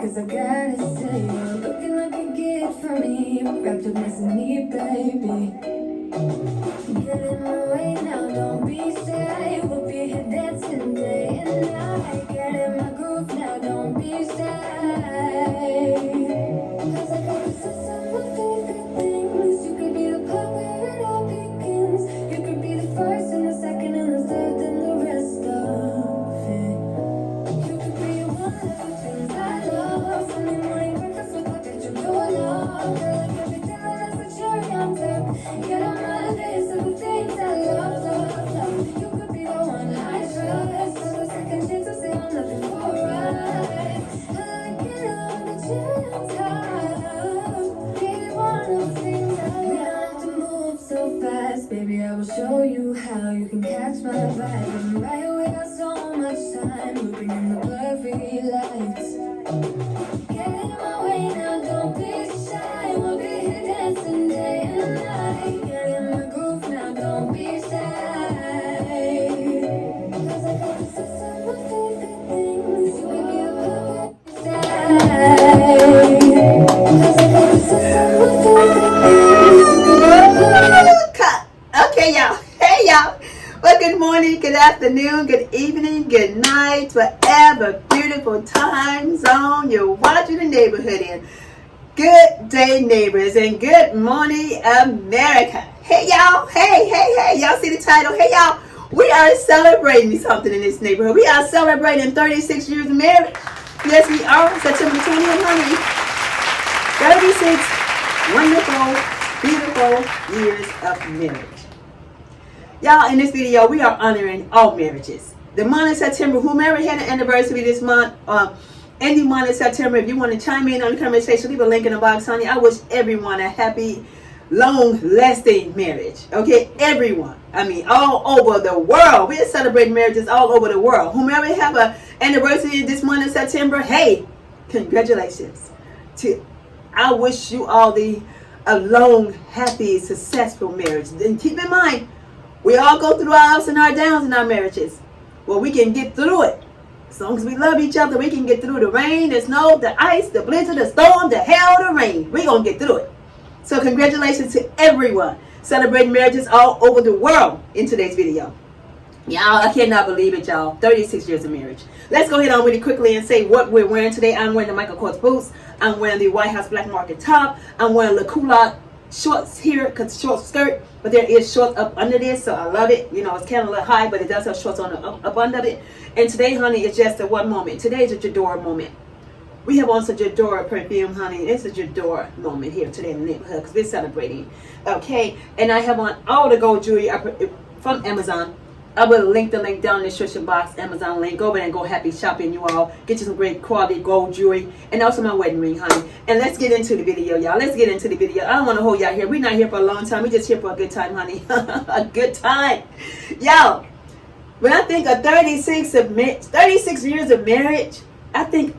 cause I gotta say you're looking like a gift for me. Wrapped up nice and neat, baby. Get in my way now, don't be shy. We'll be here dancing day and night. Get in my groove now, don't be shy. Cause I got this list of my favorite things. You could be the part where it all begins. You could be the first and the second and the third and the rest of it. You could be one of the things I love. Sunday morning breakfast with like that you go along. Girl, like everything that has a cherry on top. Get on my list of the things I love, love, love. You could be the one I trust. So the second chance to say I'm nothing for right. I like it all, the cherry on top. Baby, one of the things I love. We don't have to move so fast, baby. I will show you how you can catch my vibe. And right away, got so much time, looping in the blurry lights. Get in my way now, don't be shy. We'll be here dancing day and night. Get in my groove now, don't be shy. Cause I got this list of my favorite things. You can be a perfect shy. Cause I got this list of my favorite things. You can be a perfect. Cut. Okay, y'all. Hey, y'all. Well, good morning, good afternoon, good evening, good night, whatever beautiful time zone you're watching the neighborhood in. Good day, neighbors, and good morning, America. Hey, y'all. Hey. Y'all see the title? Hey, y'all. We are celebrating something in this neighborhood. We are celebrating 36 years of marriage. Yes, we are. September 20th, honey. 36 wonderful, beautiful years of marriage. Y'all, in this video, we are honoring all marriages. The month of September, whomever had an anniversary this month, any month of September, if you want to chime in on the conversation, leave a link in the box, honey. I wish everyone a happy, long-lasting marriage. Okay, everyone. I mean, all over the world. We are celebrating marriages all over the world. Whomever have an anniversary this month of September, hey, congratulations. I wish you all a long, happy, successful marriage. Then keep in mind, we all go through our ups and our downs in our marriages. Well, we can get through it. As long as we love each other, we can get through the rain, the snow, the ice, the blizzard, the storm, the hell, the rain. We're going to get through it. So congratulations to everyone celebrating marriages all over the world in today's video. Y'all, I cannot believe it, y'all. 36 years of marriage. Let's go ahead on really quickly and say what we're wearing today. I'm wearing the Michael Kors boots. I'm wearing the White House Black Market top. I'm wearing the culotte shorts here, because short skirt, but there is shorts up under this, so I love it. You know, it's kind of a little high, but it does have shorts on up under it. And today, honey, it's just a one moment. Today is a Jadora moment. We have on some Jadora perfume, honey. It's a Jadora moment here today in the neighborhood because we're celebrating. Okay, and I have on all the gold jewelry from Amazon. I will link the link down in the description box, Amazon link. Go over there and go happy shopping, you all. Get you some great quality gold jewelry. And also my wedding ring, honey. And let's get into the video, y'all. Let's get into the video. I don't want to hold y'all here. We're not here for a long time. We're just here for a good time, honey. A good time. Y'all, when I think of 36 years of marriage, I think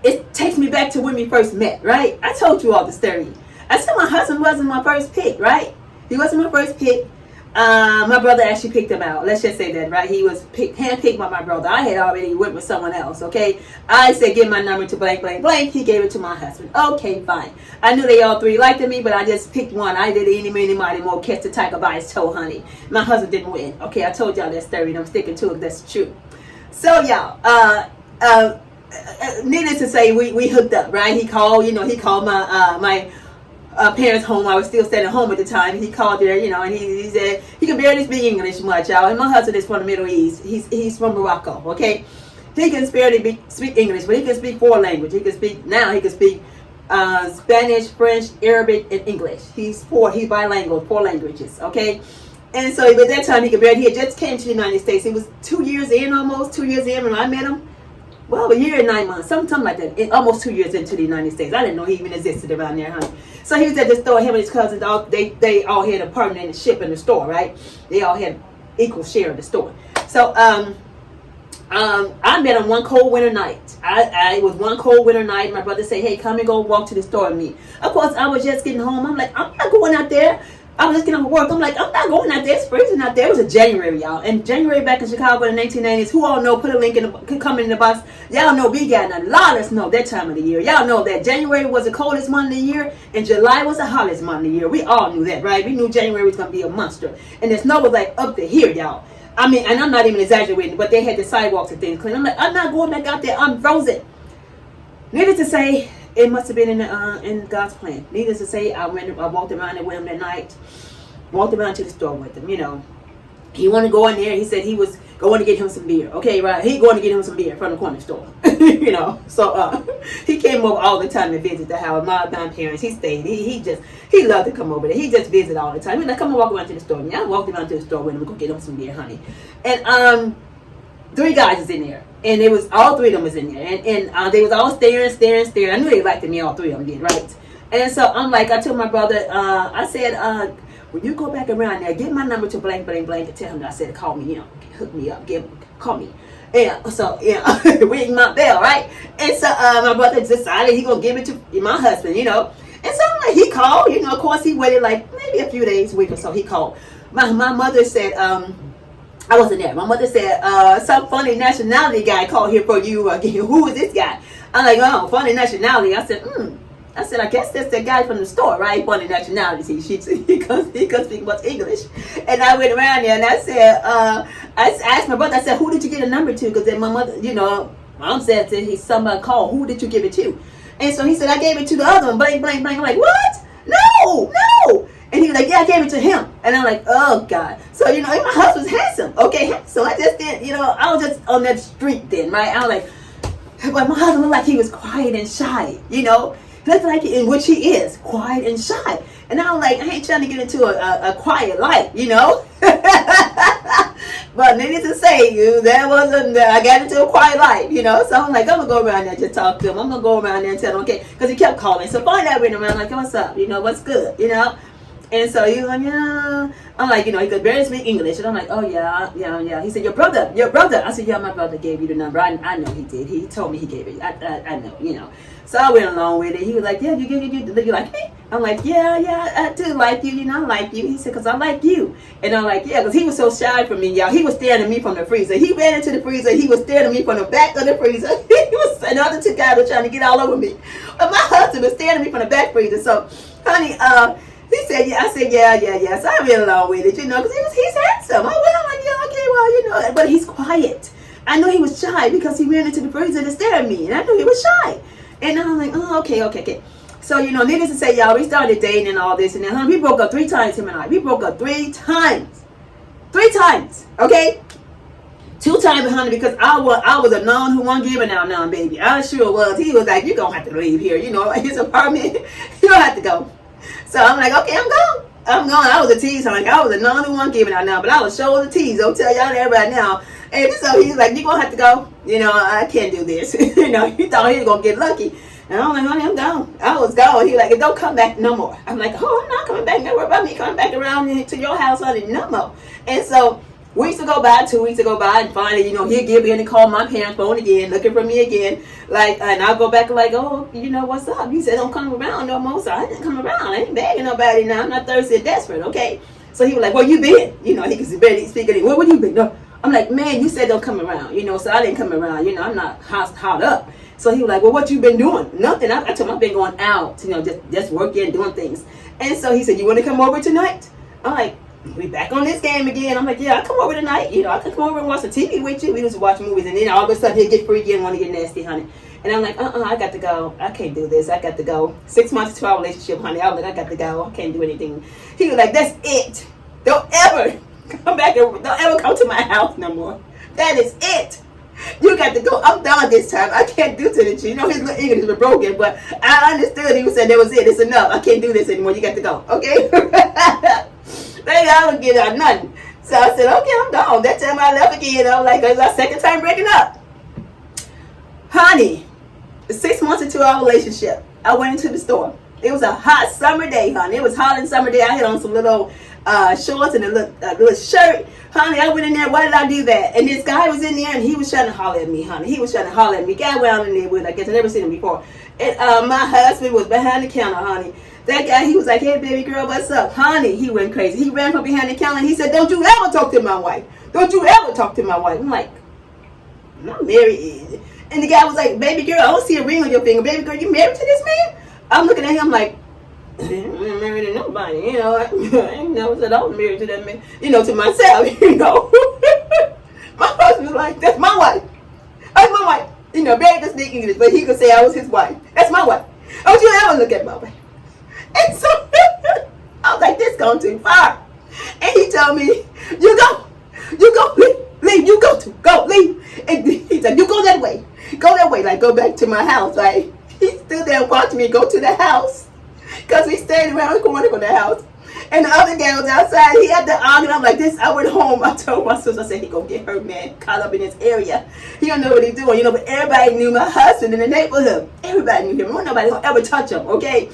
it takes me back to when we first met, right? I told you all the story. I said my husband wasn't my first pick, right? He wasn't my first pick. My brother actually picked him out. Let's just say that, right? He was handpicked by my brother. I had already went with someone else, okay? I said, give my number to blank, blank, blank. He gave it to my husband. Okay, fine. I knew they all three liked me, but I just picked one. I did any, many, mighty, more, catch the tiger by his toe, honey. My husband didn't win. Okay, I told y'all that story, and I'm sticking to it. That's true. So, y'all, needless to say, we hooked up, right? He called my parents' home. I was still staying at home at the time. He called there, and he said he can barely speak English much, y'all. And my husband is from the Middle East. He's from Morocco, okay? He can barely speak English, but he can speak 4 languages. He can speak Spanish, French, Arabic, and English. He's bilingual, 4 languages, okay? And so at that time, he had just came to the United States. He was 2 years in when I met him. Well, a year and 9 months, something like that. Almost 2 years into the United States. I didn't know he even existed around there, honey. So he was at the store. Him and his cousins, they all had a partner in the ship in the store, right? They all had equal share of the store. So I met him one cold winter night. It was one cold winter night. My brother said, "Hey, come and go walk to the store with me." Of course, I was just getting home. I'm like, I'm not going out there. I was just getting off work. I'm like, I'm not going out there. It's freezing out there. It was a January, y'all. And January back in Chicago in the 1990s, who all know, put a link in the, come in the box. Y'all know we got a lot of snow that time of the year. Y'all know that January was the coldest month of the year and July was the hottest month of the year. We all knew that, right? We knew January was going to be a monster. And the snow was like up to here, y'all. I mean, and I'm not even exaggerating, but they had the sidewalks and things clean. I'm like, I'm not going back out there. I'm frozen. Needless to say, it must have been in God's plan. Needless to say, I walked around there with him that night. Walked around to the store with him, you know. He wanted to go in there. He said he was going to get him some beer. Okay, right. He going to get him some beer from the corner store. You know. So he came over all the time to visit the house. My parents, he stayed. He loved to come over there. He just visited all the time. He was like, come and walk around to the store. And I walked around to the store with him to go get him some beer, honey. And 3 guys was in there. And it was all 3 of them was in there. And they was all staring. I knew they liked me, all 3 of them did, right? And so I'm like, I told my brother, I said, when you go back around there, give my number to blank and tell him that I said call me, you know, hook me up, call me. Yeah, so yeah, ring my bell, right? And so my brother decided he gonna give it to my husband, you know. And so I'm like, he called, you know. Of course, he waited like maybe a few days, a week or so. He called. My mother said, I wasn't there. My mother said, some funny nationality guy called here for you again. Who is this guy? I'm like, oh, funny nationality. I said, I guess that's the guy from the store, right? Funny nationality. He could speak much English. And I went around there and I said, I asked my brother, I said, who did you get a number to? Because then my mother, you know, mom said that somebody called, who did you give it to? And so he said, I gave it to the other one, blank. I'm like, what? No. And he was like, yeah, I gave it to him. And I'm like, oh, God. So, you know, my husband's handsome. Okay, so I just did, you know, I was just on that street then, right? I was like, but my husband looked like he was quiet and shy, you know? That's like in which he is, quiet and shy. And I was like, I ain't trying to get into a quiet life, you know. But needless to say, I got into a quiet life, you know. So I'm like, I'm gonna go around there and just talk to him. I'm gonna go around there and tell him, okay, because he kept calling. So finally I went around like, what's up? You know, what's good? You know. And so he was like, yeah. I'm like, you know, he could barely speak English. And I'm like, oh, yeah. He said, your brother. I said, yeah, my brother gave you the number. I know he did. He told me he gave it. I know, you know. So I went along with it. He was like, yeah, you like me? I'm like, yeah, I do like you. You know, I like you. He said, because I like you. And I'm like, yeah, because he was so shy from me, y'all. He was staring at me from the freezer. He ran into the freezer. He was staring at me from the back of the freezer. And the other 2 guys were trying to get all over me. But my husband was staring at me from the back freezer. So, honey, he said, yeah. I said, yeah. So I went along with it, you know, because he's handsome. I'm like, yeah, okay, well, you know, but he's quiet. I know he was shy because he ran into the freezer to stare at me, and I knew he was shy. And I'm like, oh, okay. So, you know, needless to say, y'all, we started dating and all this, and then we broke up 3 times, him and I. We broke up 3 times. 3 times, okay? 2 times, honey, because I was a non who won't give it now, baby. I sure was. He was like, you're going to have to leave here, you know, his apartment. You don't have to go. So I'm like, okay, I'm going. I was a tease, honey. I was a non who won't give it out now, but I was sure a tease. I'll tell y'all that right now. And so he's like, you're going to have to go. You know, I can't do this. You know, he thought he was going to get lucky. And I'm like, honey, I'm gone. I was gone. He like, don't come back no more. I'm like, oh, I'm not coming back. Don't worry about me coming back around to your house, honey, no more. And so weeks to go by, 2 weeks to go by, and finally, you know, he'll give in and call my parents' phone again, looking for me again. Like, and I'll go back like, oh, you know, what's up? You said don't come around no more, so I didn't come around. I ain't begging nobody now. I'm not thirsty and desperate, okay? So he was like, where you been? You know, he could barely speak it. Where you been? No. I'm like, man, you said don't come around, you know, so I didn't come around. You know, I'm not hot up. So he was like, well, what you been doing? Nothing. I told him I've been going out, you know, just working, doing things. And so he said, you want to come over tonight? I'm like, we back on this game again. I'm like, yeah, I'll come over tonight. You know, I can come over and watch the TV with you. We just watch movies. And then all of a sudden he'll get freaky and want to get nasty, honey. And I'm like, I got to go. I can't do this. I got to go. 6 months to our relationship, honey. I was like, I got to go. I can't do anything. He was like, that's it. Don't ever come back and don't ever come to my house no more. That is it. You got to go. I'm done this time. I can't do this. You know, his little English was broken, but I understood. He was saying that was it. It's enough. I can't do this anymore. You got to go. Okay? Baby, I don't get out nothing. So I said, okay, I'm gone. That time I left again. I was like, it's our 2nd time breaking up. Honey, 6 months into our relationship, I went into the store. It was a hot summer day, honey. It was hot in summer day. I had on some little shorts and a little shirt. Honey, I went in there. Why did I do that? And this guy was in there, and he was trying to holler at me, honey. He was trying to holler at me. Guy went out in there with, I guess I never seen him before. And my husband was behind the counter, honey. That guy, he was like, hey, baby girl, what's up? Honey, he went crazy. He ran from behind the counter and he said, don't you ever talk to my wife. Don't you ever talk to my wife. I'm like, I'm married. And the guy was like, baby girl, I don't see a ring on your finger. Baby girl, you married to this man? I'm looking at him like, I ain't married to nobody, you know. I never said I was married to that man, you know, to myself, you know. My husband was like, that's my wife. That's my wife. You know, barely could speak English, but he could say I was his wife. That's my wife. Don't you ever look at my wife. And so I was like, this going too far. And he told me, you go, leave, you go, leave. And he said, you go that way, like go back to my house, right? He stood there and watched me go to the house, because we stayed around the corner from the house. And the other guy was outside. He had the argument. I'm like this. I went home. I told my sister, I said, he gonna get hurt, man. Caught up in this area. He don't know what he's doing, you know. But everybody knew my husband in the neighborhood. Everybody knew him. Nobody gonna ever touch him, okay?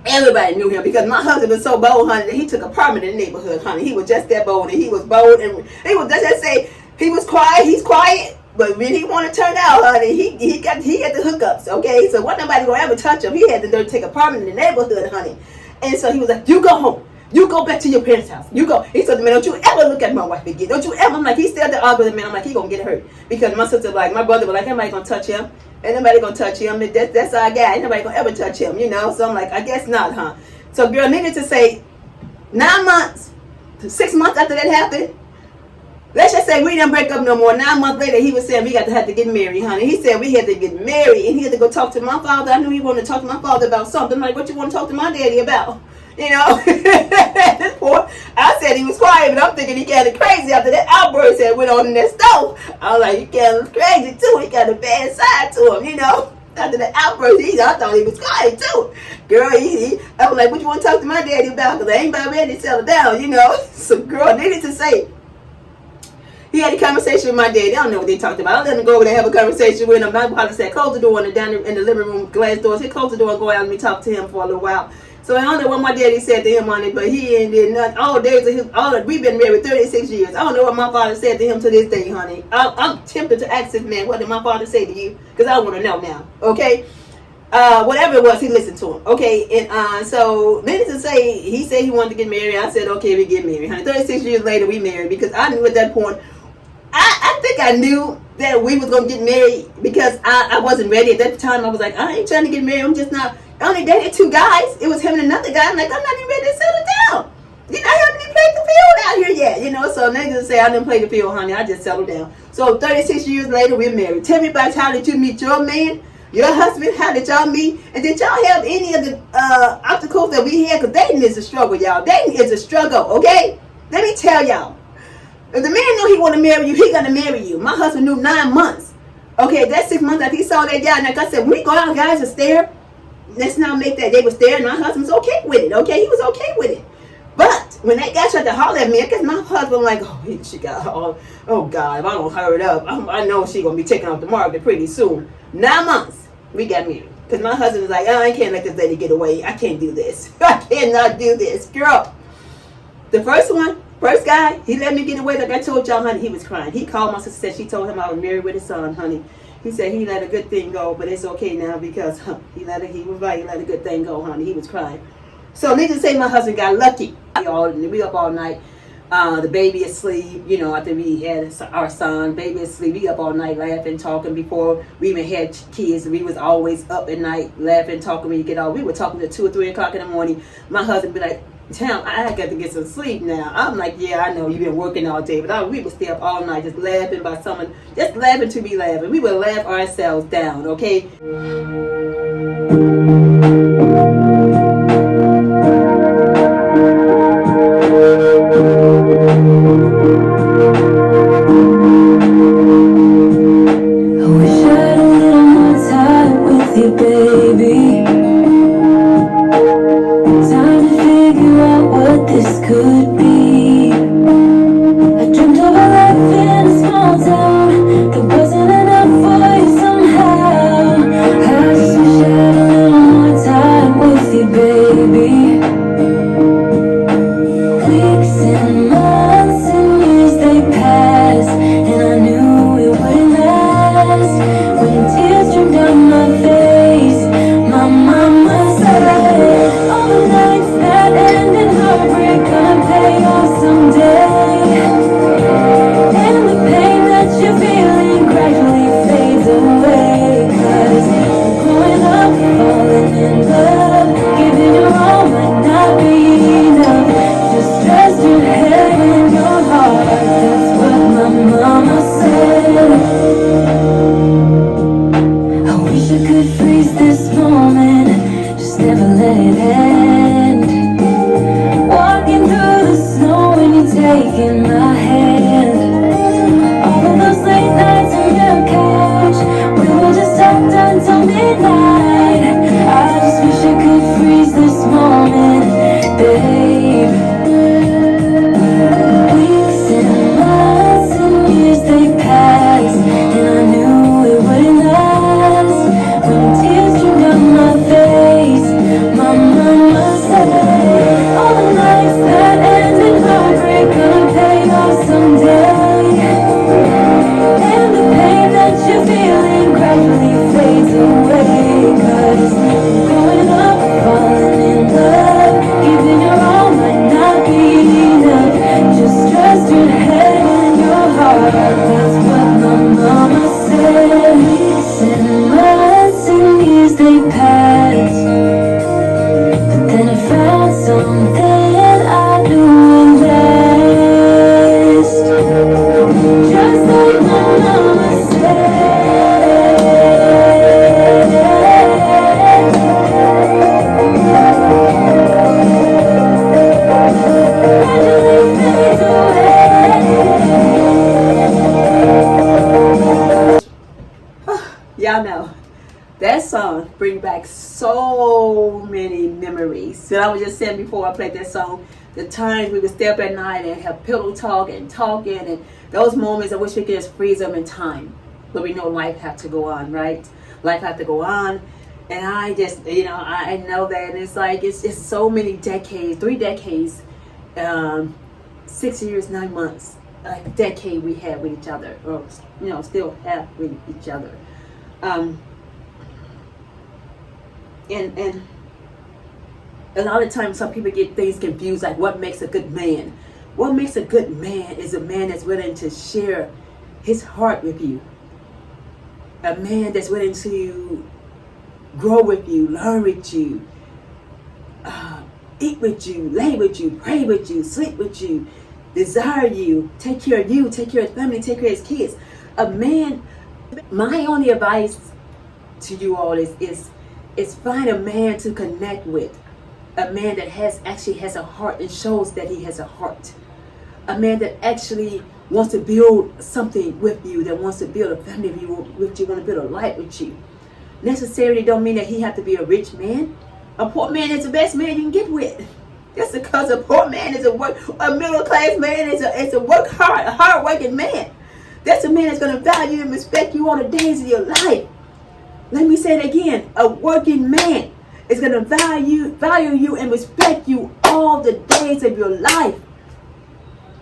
Everybody knew him because my husband was so bold, honey, that he took apartment in the neighborhood, honey. He was just that bold, and he was bold, and he was just say he was quiet. He's quiet, but when he want to turn out, honey, he got the hookups, okay? So what nobody gonna ever touch him. He had to take apartment in the neighborhood, honey. And so he was like, you go home. You go back to your parents' house. You go. He said, man, don't you ever look at my wife again. Don't you ever. I'm like, he still the argument, man. I'm like, he gonna get hurt. Because my sister, like, my brother was like, nobody gonna touch him. Ain't nobody gonna touch him. That's our guy. Ain't nobody gonna ever touch him, you know. So I'm like, I guess not, huh? So girl, needed to say 9 months, 6 months after that happened, let's just say we didn't break up no more. 9 months later, he was saying we have to get married, honey. He said we had to get married, and he had to go talk to my father. I knew he wanted to talk to my father about something. I'm like, what you want to talk to my daddy about? You know, this poor, I said he was quiet, but I'm thinking he got it crazy after that outburst that went on in that stove. I was like, he got it crazy too. He got a bad side to him, you know. After the outburst, I thought he was quiet too. Girl, I was like, what you want to talk to my daddy about? Because I ain't about ready to settle down, you know. So girl, needed to say, he had a conversation with my daddy. I don't know what they talked about. I let him go over there and have a conversation with him. My father said, close the door in the living room, glass doors. He closed the door and go out and me talk to him for a little while. So I don't know what my daddy said to him on it, but he ain't did nothing. All days of his, we've been married 36 years. I don't know what my father said to him to this day, honey. I'm tempted to ask this man, what did my father say to you? Because I want to know now, okay? Whatever it was, he listened to him, okay? And so, needless to say, he said he wanted to get married. I said, okay, we get married, honey. 36 years later, we married because I knew at that point, I think I knew that we was going to get married because I wasn't ready. At that time, I was like, I ain't trying to get married. I'm just not. I only dated 2 guys. It was him and another guy. I'm like, I'm not even ready to settle down. You know, I haven't even played the field out here yet. You know, so needless to say, I didn't play the field, honey. I just settled down. So 36 years later, we're married. Tell me about how did you meet your man, your husband? How did y'all meet? And did y'all have any of the obstacles that we had? Because dating is a struggle, y'all. Dating is a struggle, okay? Let me tell y'all. If the man knew he wanted to marry you, he gonna marry you. My husband knew 9 months. Okay, that's 6 months after he saw that guy. And like I said, when we go out, guys are stare. Let's not make that they were staring. My husband's okay with it. Okay, he was okay with it. But when that guy tried to holler at me, because my husband like, she got, oh God, if I don't hurry up, I know she gonna be taken off the market pretty soon. 9 months, we got married. Because my husband was like, I can't let this lady get away. I can't do this. I cannot do this, girl. The first guy, he let me get away. Like I told y'all, honey, he was crying. He called my sister, said she told him I was married with his son, honey. He said he let a good thing go, but it's okay now because he let a good thing go, honey. He was crying. So needless to say, my husband got lucky. We up all night. The baby is asleep. You know, after we had our son, baby is asleep. We up all night laughing, talking. Before we even had kids, we was always up at night laughing, talking. When you get off, we were talking at 2 or 3 o'clock in the morning. My husband be like, Tam, I got to get some sleep now. I'm like, yeah, I know you've been working all day, but we would stay up all night just laughing by someone, just laughing to be laughing. We would laugh ourselves down, okay? I wish I had a little more time with you, baby. Time to figure out what this could be. I dreamt of a life in a small town that wasn't enough for you somehow. I just wish I had a little more time with you, baby. Weeks and months and years they passed, and I knew it wouldn't last. When tears streamed down my face, years they passed, but then I found something I knew would last. Just like my mama Y'all know that song bring back so many memories. So I was just saying before I played that song, the times we would stay up at night and have pillow talk and talking, and those moments I wish we could just freeze them in time. But we know life have to go on, right? Life have to go on. And I just, I know that it's like, it's just so many decades, 3 decades, 6 years, 9 months, like a decade we had with each other, or, still have with each other. And a lot of times some people get things confused, like what makes a good man. What makes a good man is a man that's willing to share his heart with you. A man that's willing to grow with you, learn with you, eat with you, lay with you, pray with you, sleep with you, desire you, take care of you, take care of his family, take care of his kids. A man, my only advice to you all is find a man to connect with. A man that actually has a heart and shows that he has a heart. A man that actually wants to build something with you, that wants to build a family with you, want to build a life with you. Necessarily don't mean that he have to be a rich man. A poor man is the best man you can get with. Just because a poor man is a middle class man is a hard working man. That's a man that's going to value and respect you all the days of your life. Let me say it again. A working man is going to value you and respect you all the days of your life.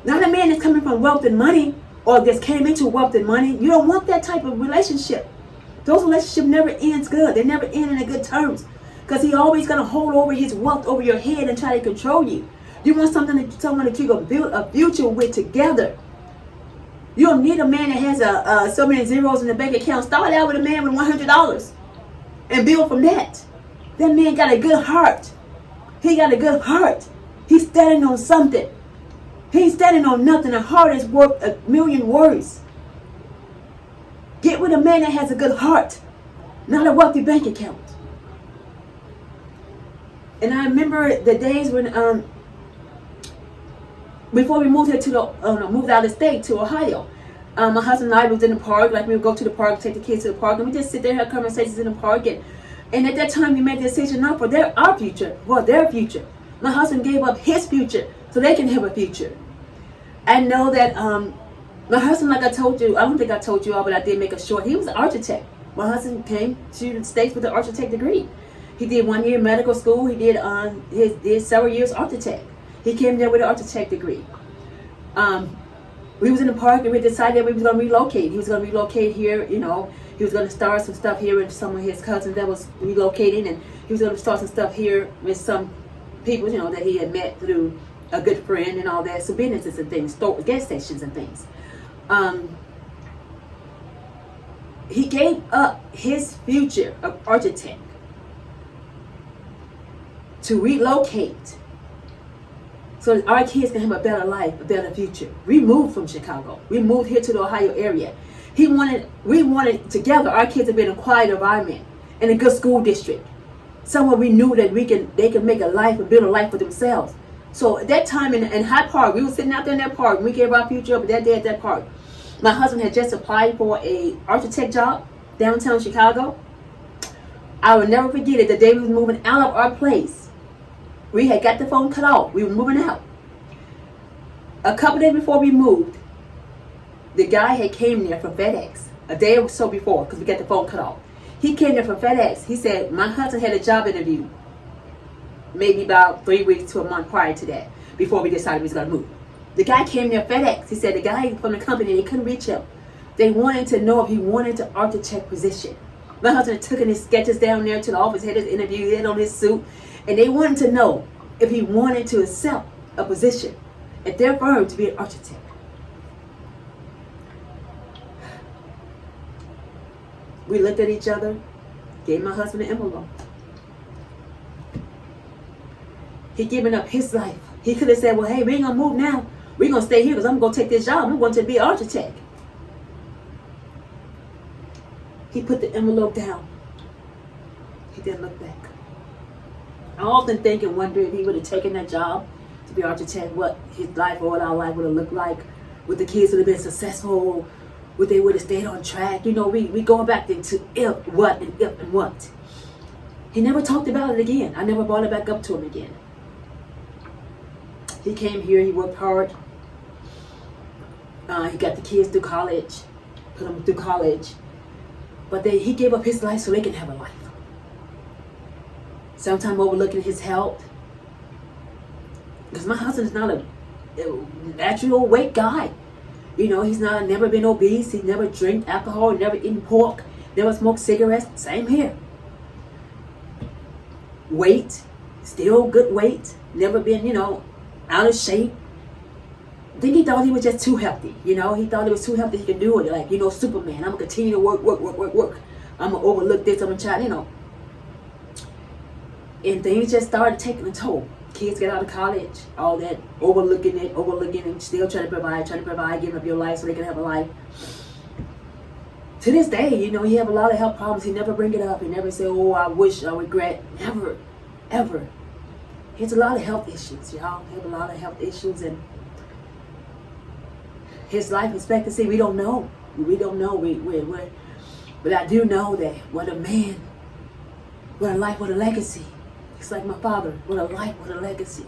Not a man that's coming from wealth and money, or just came into wealth and money. You don't want that type of relationship. Those relationships never ends good. They never end in good terms. Because he always going to hold over his wealth over your head and try to control you. You want someone that you're going to build a future with together. You don't need a man that has so many zeros in the bank account. Start out with a man with $100 and build from that. That man got a good heart. He got a good heart. He's standing on something. He's standing on nothing. A heart is worth 1,000,000 words. Get with a man that has a good heart, not a wealthy bank account. And I remember the days when before we moved here moved out of state to Ohio. My husband and I was in the park, like we would go to the park, take the kids to the park, and we just sit there and have conversations in the park. And at that time, we made the decision not for our future, for their future. My husband gave up his future so they can have a future. I know that my husband, like I told you, I don't think I told you all, but I did make a short. He was an architect. My husband came to the States with an architect degree. He did 1 year medical school. He did several years architect. He came there with an architect degree. We was in the park and we decided we was going to relocate. He was going to relocate here, He was going to start some stuff here with some of his cousins that was relocating, and he was going to start some stuff here with some people, that he had met through a good friend and all that. So businesses and things, gas stations and things. He gave up his future of architect to relocate so our kids can have a better life, a better future. We moved from Chicago. We moved here to the Ohio area. We wanted together our kids to be in a quiet environment, in a good school district, somewhere we knew that they can make a life and build a life for themselves. So at that time in Hyde Park, we were sitting out there in that park. We gave our future up that day at that park. My husband had just applied for a architect job downtown Chicago. I will never forget it. The day we was moving out of our place, we had got the phone cut off. We were moving out. A couple days before we moved, the guy had came there from FedEx a day or so before, because we got the phone cut off. He came there from FedEx. He said, my husband had a job interview maybe about 3 weeks to a month prior to that, before we decided we was going to move. The guy came there FedEx. He said the guy from the company, they couldn't reach him. They wanted to know if he wanted the architect position. My husband took in his sketches down there to the office, had his interview, he had on his suit, and they wanted to know if he wanted to accept a position at their firm to be an architect. We looked at each other Gave my husband an envelope. He giving up his life. He could have said, well, hey, we ain't going to move now. We're going to stay here because I'm going to take this job. I'm going to be an architect. He put the envelope down. He didn't look back. I often think and wonder if he would have taken that job to be architect, what his life or what our life would have looked like. Would the kids would have been successful? Would they would have stayed on track? You know, we going back into if, what, and if, and what. He never talked about it again. I never brought it back up to him again. He came here, he worked hard. He got the kids through college, put them through college. But he gave up his life so they can have a life. Sometimes overlooking his health. Because my husband is not a natural weight guy. You know, he's never been obese. He's never drank alcohol, never eaten pork, never smoked cigarettes. Same here. Weight, still good weight. Never been, you know, out of shape. I think he thought he was just too healthy. You know, he thought it was too healthy. He could do it. Like, you know, Superman. I'm going to continue to work. I'm going to overlook this. I'm going to try, you know. And things just started taking a toll. Kids get out of college, all that, overlooking and still trying to provide, giving up your life so they can have a life. To this day, you know, he have a lot of health problems. He never bring it up. He never say, oh, I wish, I regret. Never, ever. He has a lot of health issues, y'all. He have a lot of health issues, and his life expectancy, we don't know. But I do know that what a man, what a life, what a legacy. It's like my father. What a life, what a legacy.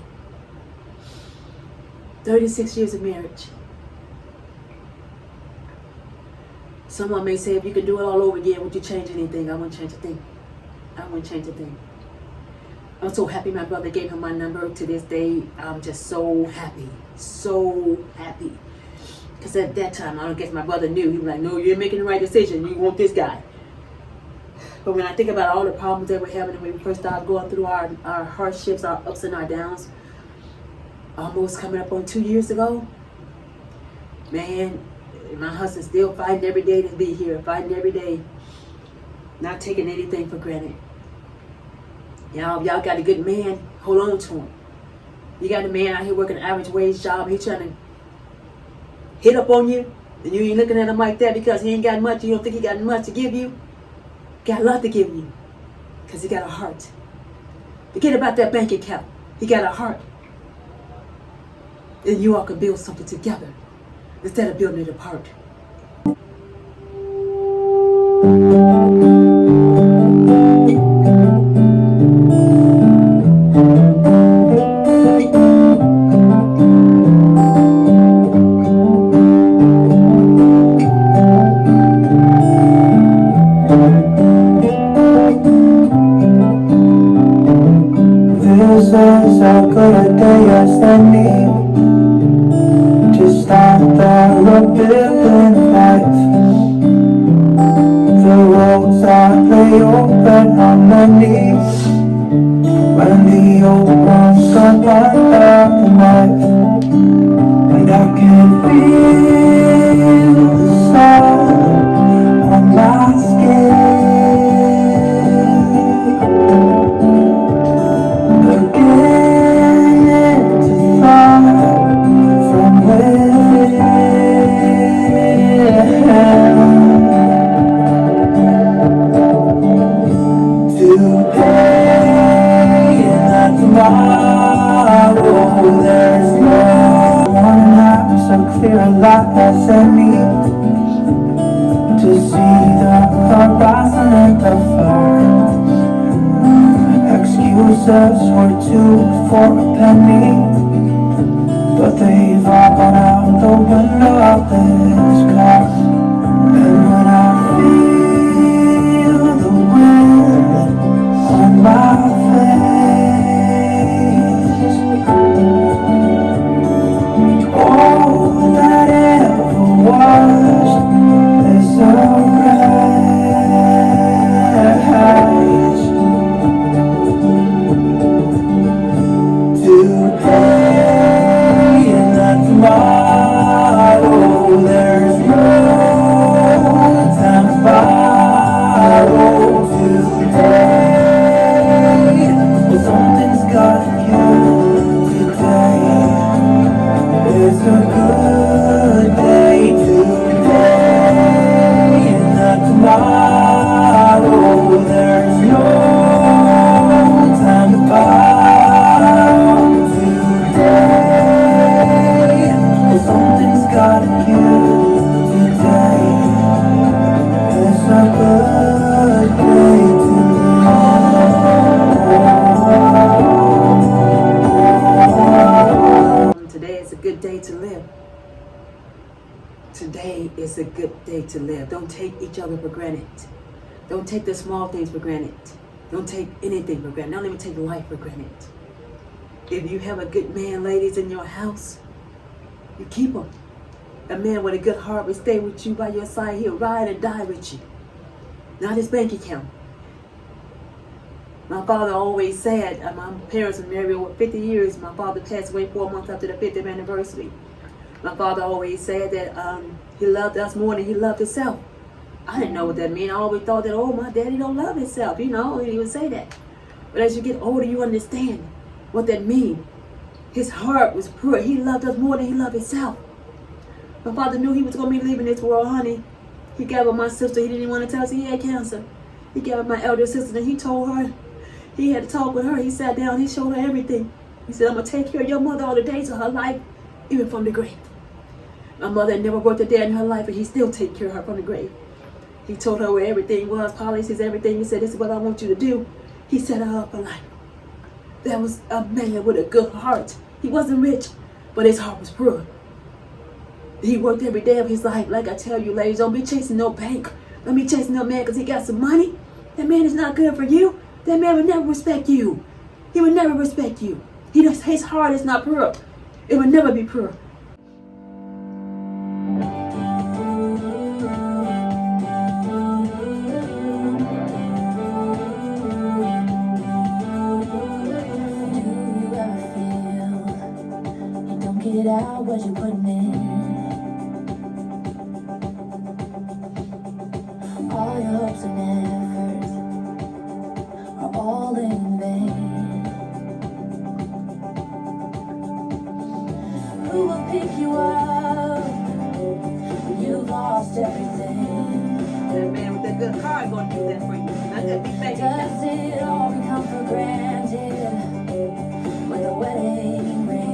36 years of marriage. Someone may say, if you could do it all over again, would you change anything? I wouldn't change a thing. I wouldn't change a thing. I'm so happy my brother gave him my number. To this day, I'm just so happy. So happy. Because at that time, I don't guess my brother knew. He was like, no, you're making the right decision. You want this guy. But when I think about all the problems that we're having when we first started going through our hardships, our ups and our downs, almost coming up on 2 years ago, man, my husband's still fighting every day to be here, fighting every day, not taking anything for granted. Y'all got a good man, hold on to him. You got a man out here working an average wage job, he's trying to hit up on you, and you ain't looking at him like that because he ain't got much, you don't think he got much to give you. Got a lot to give you because he got a heart. Forget about that bank account. He got a heart. And you all can build something together instead of building it apart. This is a good day as any. Just start the building life. The roads are laid open on my knees. When the old ones got lined up in life, and I can feel the sun on my skin. As I need to see the horizon and the fire. Excuses were two for a penny, but they've all gone out the window of this car. And when I feel the wind on my face, all that is alright. Today and not tomorrow, there's no it's a good day to live. Don't take each other for granted. Don't take the small things for granted. Don't take anything for granted. Don't even take life for granted. If you have a good man, ladies, in your house, you keep him. A man with a good heart will stay with you by your side. He'll ride and die with you. Not his bank account. My father always said, my parents were married over 50 years. My father passed away 4 months after the 50th anniversary. My father always said that he loved us more than he loved himself. I didn't know what that meant. I always thought that, oh, my daddy don't love himself, you know, and he would say that. But as you get older, you understand what that means. His heart was pure. He loved us more than he loved himself. My father knew he was going to be leaving this world, honey. He gave up my sister. He didn't even want to tell us he had cancer. He gave up my elder sister, and he told her, he had to talk with her. He sat down, he showed her everything. He said, I'm going to take care of your mother all the days of her life, even from the grave. My mother had never worked a day in her life, and he still take care of her from the grave. He told her where everything was, policies, everything. He said, this is what I want you to do. He set her up for life. That was a man with a good heart. He wasn't rich, but his heart was pure. He worked every day of his life. Like I tell you, ladies, don't be chasing no bank. Don't be chasing no man because he got some money. That man is not good for you. That man would never respect you. He would never respect you. His heart is not pure. It would never be pure. Get out what you're putting in. All your hopes and efforts are all in vain. Who will pick you up when you've lost everything? That man with a good heart gonna do that for you. Not that big baby. Does it all become for granted with a wedding ring?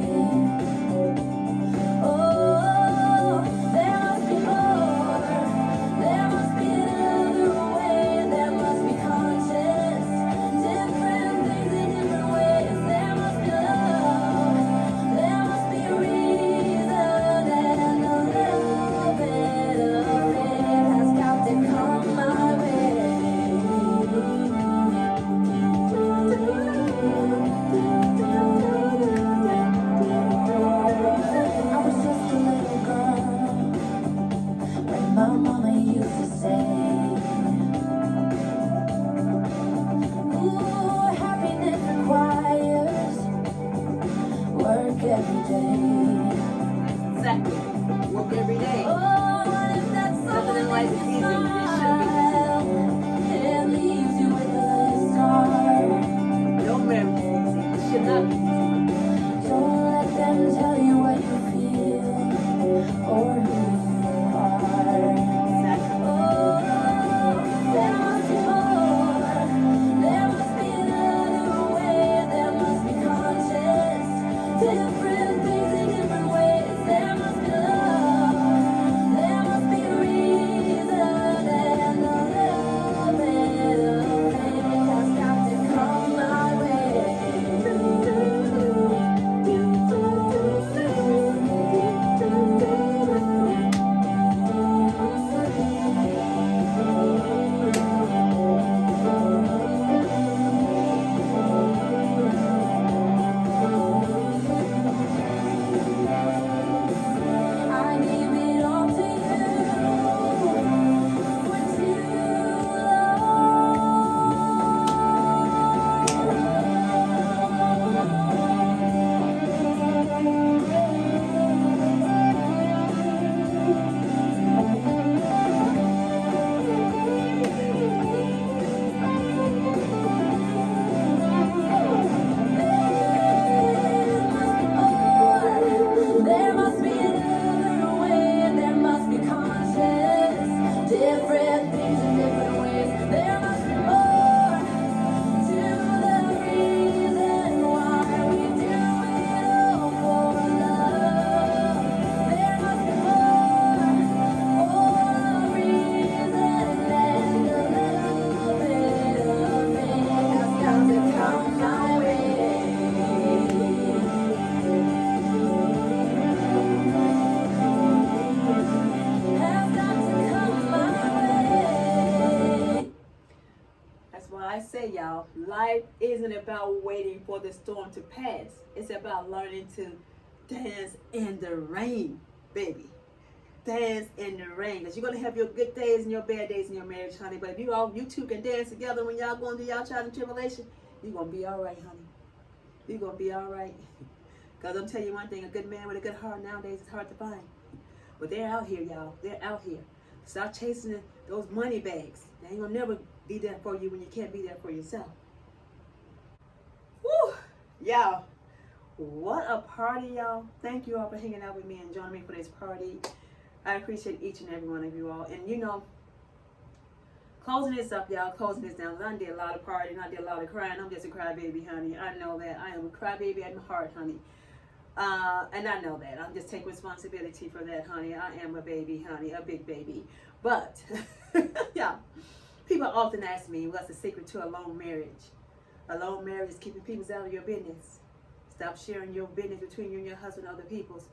Life isn't about waiting for the storm to pass. It's about learning to dance in the rain, baby. Dance in the rain. Because you're going to have your good days and your bad days in your marriage, honey. But if you two can dance together when y'all going through y'all trial and tribulation, you're going to be all right, honey. You're going to be all right. Because I'm telling you one thing, a good man with a good heart nowadays is hard to find. But they're out here, y'all. They're out here. Stop chasing those money bags. They ain't going to never be there for you when you can't be there for yourself. Woo! Y'all, what a party, y'all. Thank you all for hanging out with me and joining me for this party. I appreciate each and every one of you all. And you know, closing this up, y'all, closing this down. I did a lot of partying. I did a lot of crying. I'm just a crybaby, honey. I know that. I am a crybaby at my heart, honey. And I know that. I'm just taking responsibility for that, honey. I am a baby, honey, a big baby. But, yeah, people often ask me, what's the secret to a long marriage? A long marriage is keeping people out of your business. Stop sharing your business between you and your husband and other people's.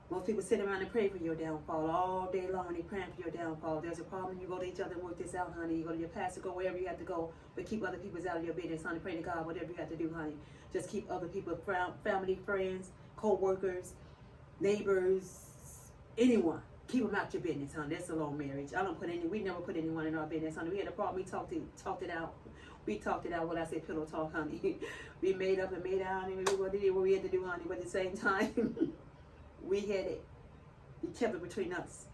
Most people sit around and pray for your downfall all day long. They're praying for your downfall. There's a problem, you go to each other and work this out, honey. You go to your pastor, go wherever you have to go. But keep other people out of your business, honey. Pray to God, whatever you have to do, honey. Just keep other people, family, friends, co-workers, neighbors, anyone. Keep them out your business, honey. That's a long marriage. We never put anyone in our business, honey. We had a problem, we talked it out. We talked it out, what I say, pillow talk, honey. We made up and made out, honey. We did what we had to do, honey. But at the same time, we had it. We kept it between us.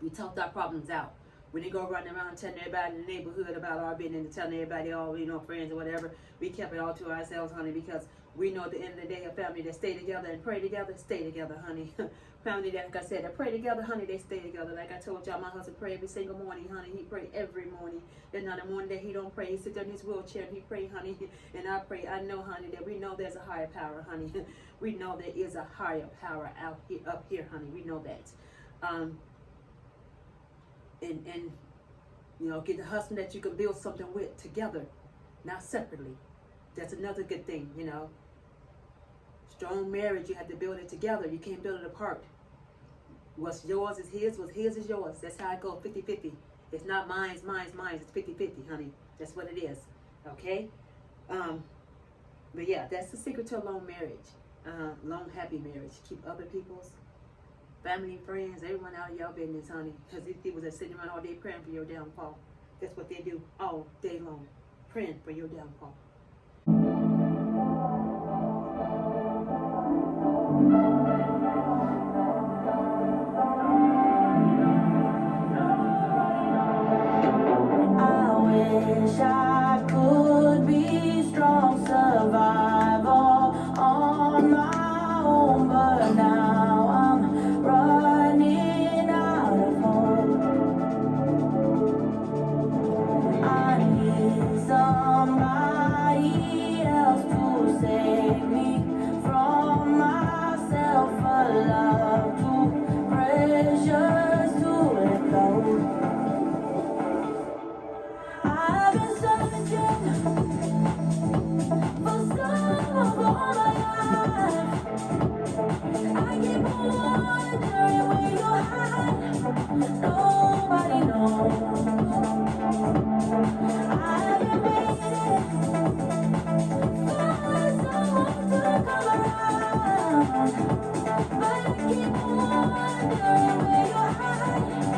We talked our problems out. We didn't go running around telling everybody in the neighborhood about our business and telling everybody, all, friends or whatever. We kept it all to ourselves, honey, because we know at the end of the day, a family that stay together and pray together, stay together, honey. Family that, like I said, that pray together, honey, they stay together. Like I told y'all, my husband pray every single morning, honey. He pray every morning. There's not a morning that he don't pray. He sits in his wheelchair and he pray, honey. And I pray. I know, honey, that we know there's a higher power, honey. We know there is a higher power up here, honey. We know that. And get the husband that you can build something with together, not separately. That's another good thing, Strong marriage, you have to build it together. You can't build it apart. What's yours is his, what's his is yours. That's how it goes, 50-50. It's not mine's. It's 50-50, honey. That's what it is, okay? But yeah, that's the secret to a long marriage, long, happy marriage. Keep other people's family, friends, everyone out of your business, honey. Because these people that sitting around all day praying for your downfall. That's what they do all day long, praying for your downfall. I wish I could be strong, survive all on my own, but now I'm running out of hope. I need somebody else to save me from myself, a love too precious to let go. I've been searching for someone for my life. I keep on wondering where you're at. Nobody knows. I've been waiting for someone to come around, but I keep on wondering where you're at.